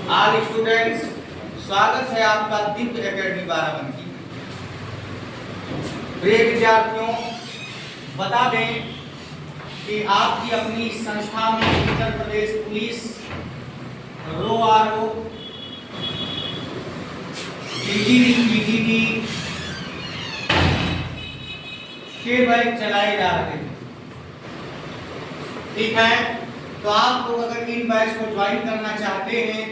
All students, स्वागत है आपका दिव्य एकेडमी बाराबंकी। प्रिय विद्यार्थियों, बता दें कि आपकी अपनी संस्था में Uttar Pradesh police RO PTD के बैच चलाए जा रहे हैं। ठीक है, तो आप लोग अगर इन बैच को ज्वाइन करना चाहते हैं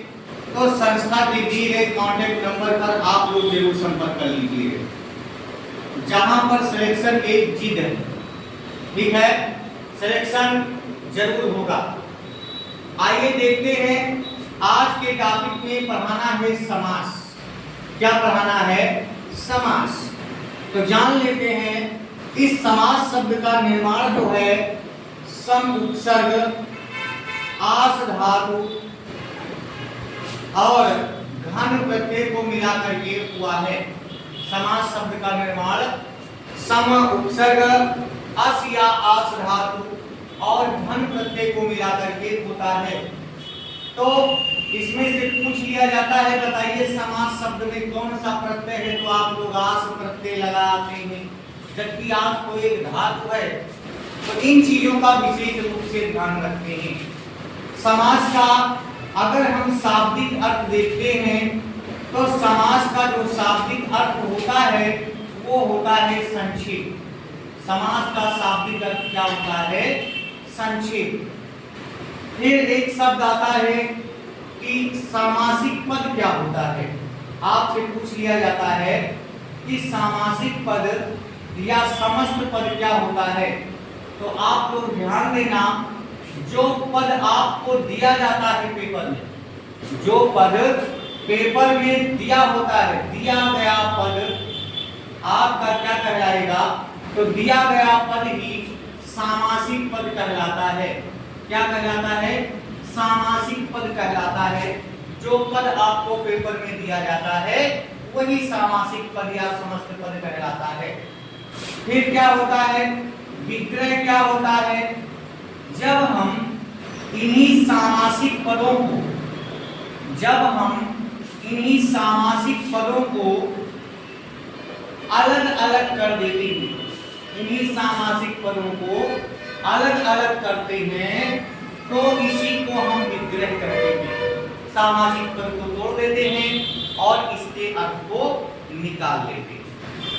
तो संस्था के दिए गए कॉन्टैक्ट नंबर पर आप लोग जरूर संपर्क कर लीजिए, जहां पर सिलेक्शन एक जिद है। ठीक है, सिलेक्शन जरूर होगा। आइए देखते हैं, आज के टॉपिक में पढ़ाना है समास। क्या पढ़ाना है? समास। तो जान लेते हैं इस समास शब्द का निर्माण जो है सम उपसर्ग, आस धातु और घन प्रत्यय को मिला करके हुआ है। समास शब्द का निर्माण सम उपसर्ग, अस या आस धातु और घन प्रत्यय को मिला करके होता है। तो इसमें से पूछ लिया जाता है, बताइए समास शब्द में कौन सा प्रत्यय है? तो आप लोग आस प्रत्यय लगाते हैं, जबकि आस को एक धातु है। तो इन चीजों का विशेष रूप से ध्यान रखते हैं। समास का अगर हम शाब्दिक अर्थ देखते हैं तो समास का जो शाब्दिक अर्थ होता है वो होता है संक्षेप। समास का शाब्दिक अर्थ क्या होता है? संक्षेप। फिर एक शब्द आता है कि सामासिक पद क्या होता है। आपसे पूछ लिया जाता है कि सामासिक पद या समस्त पद क्या होता है। तो आप लोग ध्यान देना, जो पद आपको दिया जाता है पेपर में, जो पद पेपर में दिया होता है, दिया गया पद आपका क्या कहलाएगा? तो दिया गया पद ही सामासिक पद कहलाता है। क्या कहलाता है? सामासिक पद कहलाता है। जो पद आपको पेपर में दिया जाता है वही सामासिक पद या समस्त पद कहलाता है। फिर क्या होता है? विग्रह क्या होता है? जब हम इन्हीं सामासिक पदों को अलग अलग कर देते हैं, इन्हीं सामासिक पदों को अलग अलग करते हैं, तो इसी को हम विग्रह कहते हैं। सामासिक पद को तोड़ देते हैं और इसके अर्थ को निकाल लेते हैं।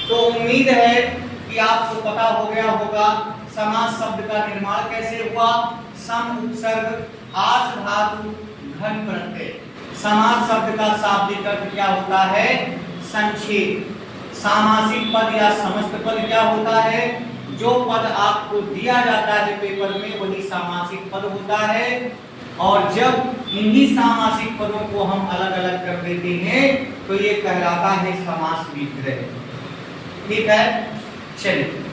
तो उम्मीद है कि आपको पता हो गया होगा समास शब्द का निर्माण कैसे हुआ। सम उपसर्ग, आस धातु, घन प्रत्यय। समास शब्द का शाब्दिक अर्थ क्या होता है? संक्षेप। सामासिक पद या समस्त पद क्या होता है? जो पद आपको दिया जाता है पेपर में वही सामासिक पद होता है। और जब इन्हीं सामासिक पदों को हम अलग अलग कर देते हैं तो ये कहलाता है समास विग्रह। ठीक है, चलिए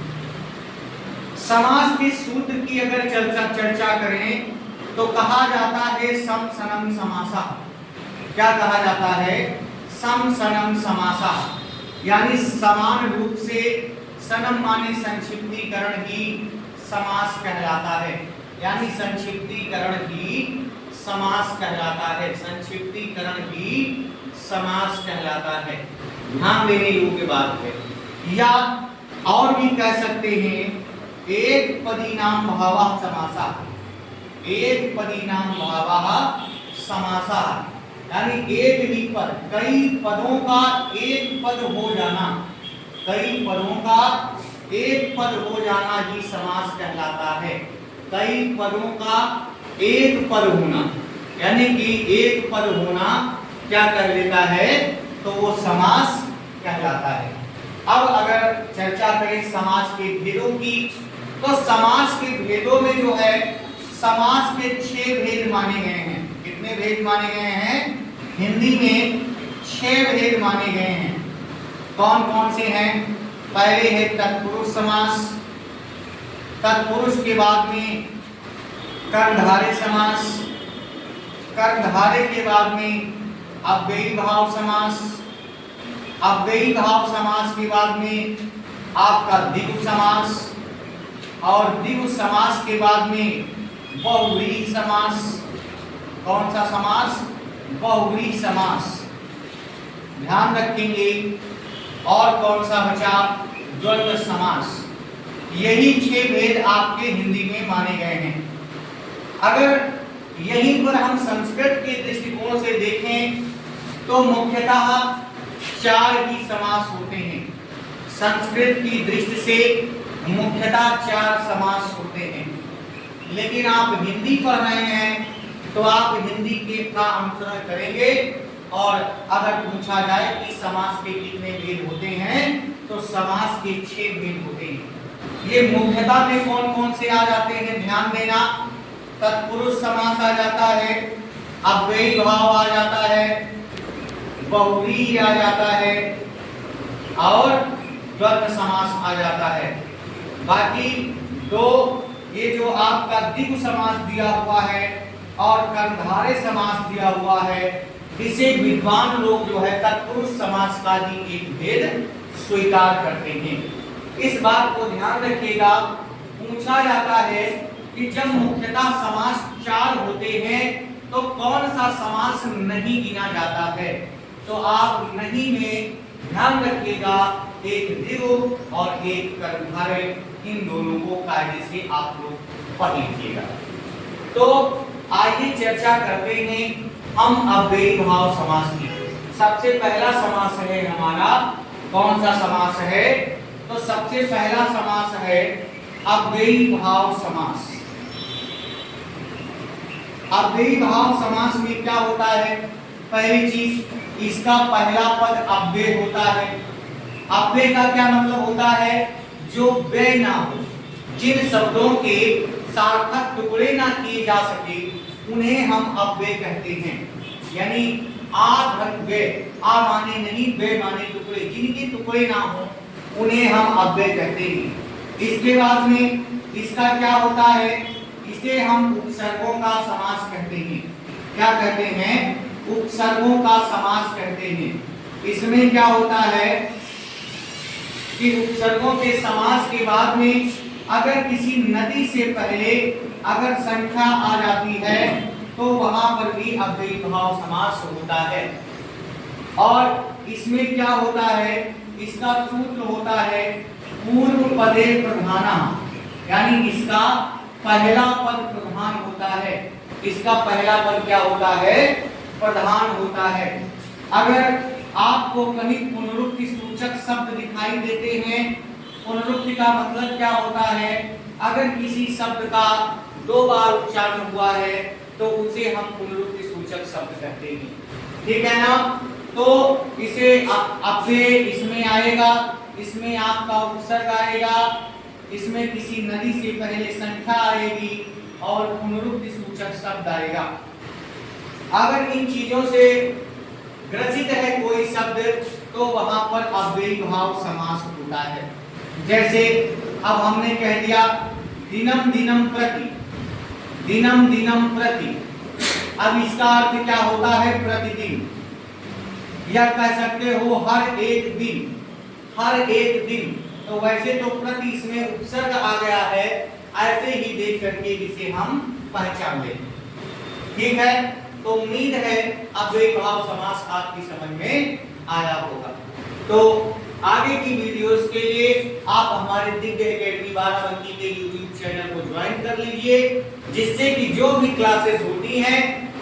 समास के सूत्र की अगर चर्चा करें तो कहा जाता है सम सनम समासा। क्या कहा जाता है? सम सनम समासा, यानी समान रूप से। सनम माने संक्षिप्तीकरण ही समास कहलाता है, यानी संक्षिप्तीकरण ही समास कहलाता है। संक्षिप्तीकरण ही समास कहलाता है। ध्यान देने योग्य बात है। या और भी कह सकते हैं एक पदी नाम भावः समासा। एक पदी नाम भावः समासा, यानी एक ही पद, कई पदों का एक पद हो जाना, कई पदों का एक पद हो जाना ही समास कहलाता है। कई पदों का एक पद होना, यानी कि एक पद होना क्या कर लेता है? तो वो समास कहलाता है। अब अगर चर्चा करें समास के भेदों की, तो समास के भेदों में जो है समास के 6 भेद माने गए हैं। कितने भेद माने गए हैं? हिंदी में 6 भेद माने गए हैं। कौन कौन से हैं? पहले है तत्पुरुष समास, तत्पुरुष के बाद में कर्मधारय समास, कर्मधारय के बाद में अव्ययी भाव समास, अव्ययी भाव समास के बाद में आपका द्विगु समास, और द्विगु समास के बाद में बहुव्रीहि समास। कौन सा समास? बहुव्रीहि समास, ध्यान रखेंगे। और कौन सा बचा? द्वंद्व समास। यही 6 भेद आपके हिंदी में माने गए हैं। अगर यहीं पर हम संस्कृत के दृष्टिकोण से देखें तो मुख्यतः 4 ही समास होते हैं। संस्कृत की दृष्टि से मुख्यतः 4 समास होते हैं। लेकिन आप हिंदी पढ़ रहे हैं तो आप हिंदी के का अनुसरण करेंगे, और अगर पूछा जाए कि समास के कितने भेद होते हैं तो समास के 6 भेद होते हैं। ये मुख्यतः में कौन कौन से आ जाते हैं? ध्यान देना। तत्पुरुष समास आ जाता है, अव्ययी भाव आ जाता है, बहुव्रीहि आ जाता है, और द्वंद्व समास आ जाता है। बाकी दो ये जो आपका द्विगु समास दिया हुआ है और कर्मधारय समास दिया हुआ है, इसे विद्वान लोग जो है तत्पुरुष समास का ही एक भेद स्वीकार करते हैं। इस बात को ध्यान रखिएगा। पूछा जाता है कि जब मुख्यतः समास 4 होते हैं तो कौन सा समास नहीं गिना जाता है? तो आप नहीं में ध्यान रखिएगा, एक द्विगु और एक कर्मधारय, इन दोनों को कायदे से आप लोग पढ़ लीजिएगा। तो आइए चर्चा करते हैं हम अव्ययी भाव समास की। सबसे पहला समास है हमारा, कौन सा समास है? तो सबसे पहला समास है अव्ययी भाव समास। अव्ययी भाव समास में क्या होता है? पहली चीज, इसका पहला पद अव्यय होता है। अव्यय का क्या मतलब होता है? जो व्यय ना हो, जिन शब्दों के सार्थक टुकड़े ना किए जा सके उन्हें हम अव्यय कहते हैं। यानी आ धन व्यय, आ माने नहीं, व्यय माने टुकड़े, जिनके टुकड़े ना हो उन्हें हम अव्यय कहते हैं। इसके बाद में इसका क्या होता है? इसे हम उपसर्गों का समास कहते हैं। क्या कहते हैं? उपसर्गों का समास कहते हैं। इसमें क्या होता है कि उपसर्गों के समास के बाद में अगर किसी नदी से पहले अगर संख्या आ जाती है तो वहां पर भी अव्ययी भाव समास होता है। और इसमें क्या होता है? इसका सूत्र होता है पूर्व पदे प्रधाना, यानी इसका पहला पद प्रधान होता है। इसका पहला पद क्या होता है? प्रधान होता है। अगर आपको कहीं पुनरुक्ति सूचक शब्द दिखाई देते हैं, पुनरुक्ति का मतलब क्या होता है? अगर किसी शब्द का 2 बार उच्चारण हुआ है तो उसे हम पुनरुक्ति सूचक शब्द कहते हैं। ठीक है ना? तो इसे अव्यय इसमें आएगा, इसमें आपका उपसर्ग आएगा, इसमें किसी नदी से पहले संख्या आएगी और पुनरुक्ति सूचक शब्द आएगा। अगर इन चीजों से ग्रसित है कोई शब्द तो वहां पर अव्ययी भाव समास होता है। जैसे अब हमने कह दिया दिनम दिनम प्रति, दिनम दिनम प्रति। अब इसका अर्थ क्या होता है? प्रतिदिन, या कह सकते हो हर एक दिन, हर एक दिन। तो वैसे तो प्रति इसमें उपसर्ग आ गया है, ऐसे ही देख करके इसे हम पहचान लेते। ठीक है, तो उम्मीद है अव्ययी भाव समास आपकी समझ में आया होगा। तो आगे की वीडियोस के लिए आप हमारे दिव्य एकेडमी बाराबंकी के YouTube चैनल को ज्वाइन कर लीजिए, जिससे कि जो भी क्लासेस होती हैं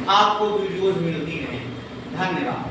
आपको वीडियोस मिलती रहें। धन्यवाद।